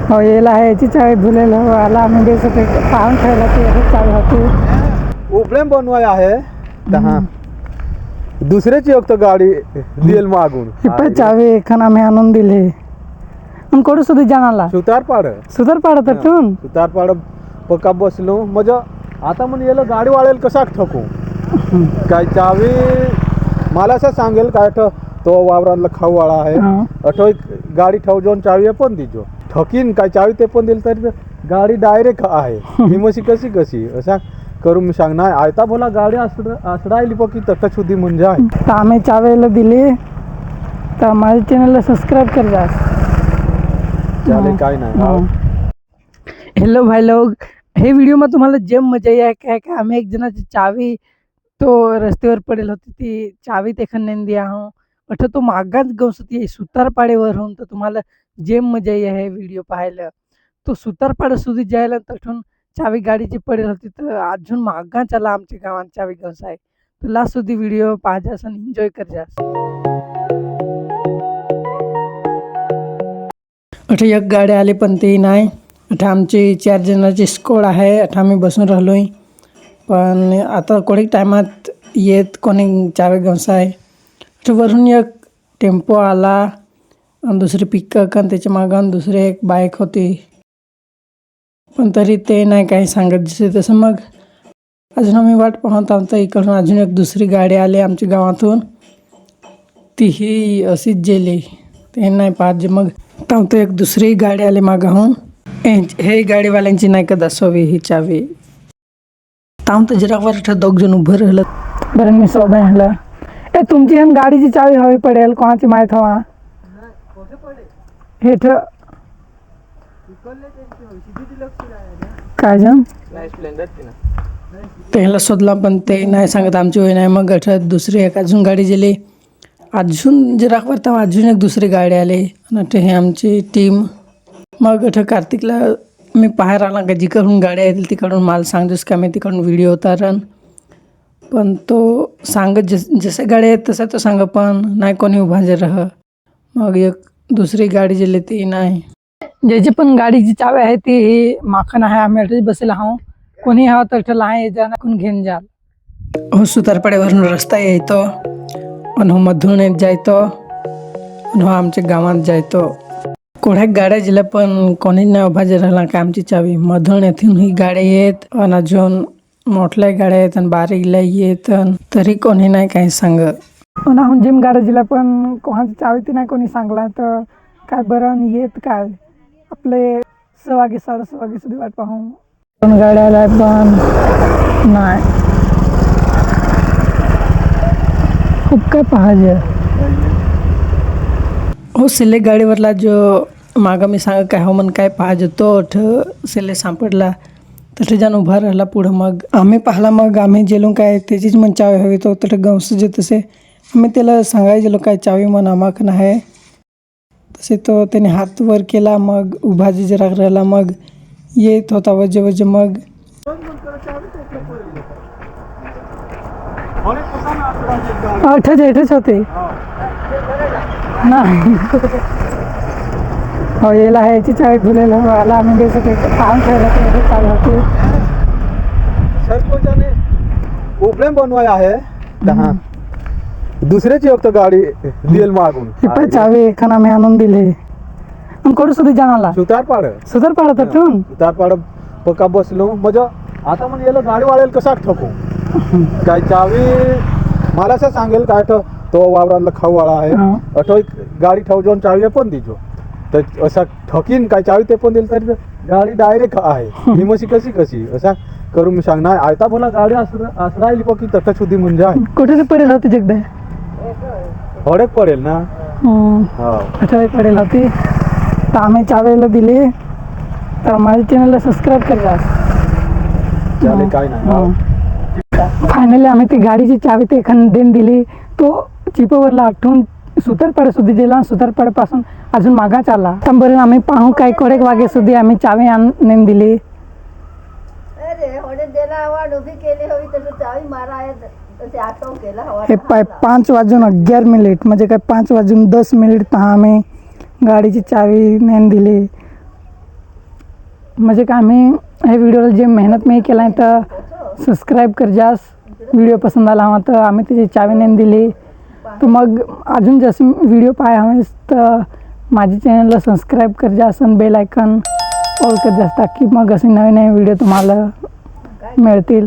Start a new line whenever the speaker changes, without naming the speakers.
हो याला याची चावी भुलेल हो आला आम्ही बेसते पाहून ठेवला ती चावी होती
उपलेम बनवाय आहे दहा दुसऱ्याची एक गाडी दिल मागून
पण चावी एखान आम्ही आणून दिली आणि कोण सुद्धा जाणाला सुतारपाड तटून
सुतारपाड पक्का बसलो मजा आता म्हण याला गाडी वाळेल कसा ठकू काय चावी मला असं सांगेल काय तो वावरातला खाऊ वाळा आहे अठो गाडी ठेव जाऊन चावी पण दिजो ठकीन काय चावी ते पण दिल तरी गाडी डायरेक्ट आहे ही मशी कशी कशी असा करून मी सांग नाही आयता बोला गाडी असडायली पकी तटच होती म्हणजे आहे
तर आम्ही चावीला दिली तर माझ्या चॅनलला सबस्क्राईब कर जा
चालेल काय नाही
हेलो भाई लोग हे व्हिडिओ में तुम्हाला जेम मजा आहे काय काय आम्ही एक जणाची चावी तो रस्त्यावर पडेल होती ती चावी तेखन नेन दिया हूँ अठ तो मागाच गवसती सुतारपाडेवरून तर तुम्हाला जेम मजा आहे व्हिडिओ पाहायला तो सुतारपाडा सुधी जायला तठून चावी गाडीची पडेल होती तर अजून मागा चला आमच्या गावात चावी गवस आहे तर लास्ट सुधी व्हिडिओ पाहजास आणि एन्जॉय करजास अठ एक गाडी आली पण ते नाही अठ आमची 4 जणांची स्कोड आहे अठ आम्ही बसून राहिलोय पण आता कोणी टायमात येत कोणी चावी गवस आहे तर वरून एक टेम्पो आला आणि दुसरी पिकअप आणि त्याच्या मागून दुसरी एक बाईक होती पण तरी ते नाही काही सांगत जसे तसं मग अजून आम्ही वाट पाहत आहोत इकडून अजून एक दुसरी गाडी आली आमच्या गावातून तीही अशीच गेली ते नाही पाहिजे मग तर एक दुसरी गाडी आली मागाहून हे गाडीवाल्यांची नाही का दसवी ही चावी ताम तर जरा दोघ जण उभं राहिलं बरं मी शोधा ह्याला ए तुमची ह्यान गाडीची चावी हवी पडेल कोणाची माहीत हवा हेठ काय जाम त्याला शोधला पण ते नाही सांगत आमची होई नाही मग दुसरी एक अजून गाडी गेली अजून जरा तेव्हा अजून एक दुसरी गाडी आली आणि हे आमची टीम मग कार्तिकला मी बाहेर आला का जिकडून गाड्या येतील तिकडून मला सांगतोस का मी तिकडून व्हिडिओ उतारण पण तो सांगत जसं गाड्या आहेत तसं तो सांग पण नाही कोणी उभा जे राह मग एक दुसरी गाडी गेली ती नाही ज्याची पण गाडीची चावी आहे ती ही माखन आहे आम्ही अटच बसेल आहो कोणी हवं तर आहे जा कोण घेऊन जाल हो सुतारपाड्यावरून रस्ता येतो आणि हो मधून येत जायतो आणि हो आमच्या गावात जायतो कोणा गाड्या जिला पण कोणी नाही उभा जे राहिला का आमची चावी मधून येथून ही गाड्या येत आणि अजून मोठल्या गाड्या येत आणि बारीकला येत तरी कोणी नाही काही सांगत आणि जिम गाड्या जिला पण कोणाची चावी ती नाही कोणी सांगला तर काय बरं येत काय आपले 6 साडेसहा सुद्धा वाट पाहू पण गाड्याला पण नाही खूप काय पाहिजे हो सिले गाडीवरला जो मागा मी सांग काय हो मन काय पाहिजे तो सिले सापडला तर जाऊन उभा राहिला पुढं मग आम्ही पाहिला मग आम्ही गेलो काय त्याचीच मन चावी हवी तो तर गवस जे तसे आम्ही त्याला सांगायला गेलो काय चावी मन आमाकन आहे तसे तो त्याने हात वर केला मग उभा जे जरा राहिला मग येत होता वजे वजे मग एठच होते नाही हो याला याची चावी भुलेल हो आला आम्ही बेसते पाहून ठेवला ती चावी होती
सरपंचाने उपलेम बनवाय आहे दहा दुसऱ्याची एक गाडी दिल मागून
पण चावी एखान आम्ही आणून दिली आणि कोण सुद्धा जाणाला सुतारपाड तटून
सुतारपाड पक्का बसलो मजा आता म्हण याला गाडी वाळेल कसा ठकू काय चावी मला असं सांगेल काय तो वावरातला खाऊ वाळा आहे अठो गाडी ठेव जाऊन चावी पण दिजो तर असा ठकीन काय चावी ते पण दिल तरी गाडी डायरेक्ट आहे ही मशी कशी कशी असा करून मी सांग नाही आयता बोला गाडी असडायली पकी तटच होती म्हणजे आहे
कुठे पडेल होती जगदे
हडक पडेल ना
पडेल होती तर आम्ही चावीला दिली तर माझ्या चॅनलला सबस्क्राईब कर जा
चालेल काय नाही
फायनली आम्ही ती गाडीची चावी ते एखाद देऊन दिली तो चिपवरला आठवून सुतारपाडा सुधी गेला सुतारपाड्यापासून अजून मागाच आला बरं आम्ही पाहू काय कोडेक वागे सुधी आम्ही चावी आणून दिली हे 5:11 म्हणजे काय 5:10 तर आम्ही गाडीची चावी नेऊन दिली
म्हणजे का आम्ही हे व्हिडिओला जे मेहनत मी केला आहे तर सबस्क्राईब कर जास. व्हिडिओ पसंत आला हवा तर आम्ही त्याची चावी नेम दिली. तर मग अजून जसे व्हिडिओ पाहाय हवेस तर माझ्या चॅनलला सबस्क्राईब कर जास आणि बेल आयकॉन ऑल कर जास ताकी मग असे नवे नवे व्हिडिओ तुम्हाला मिळतील.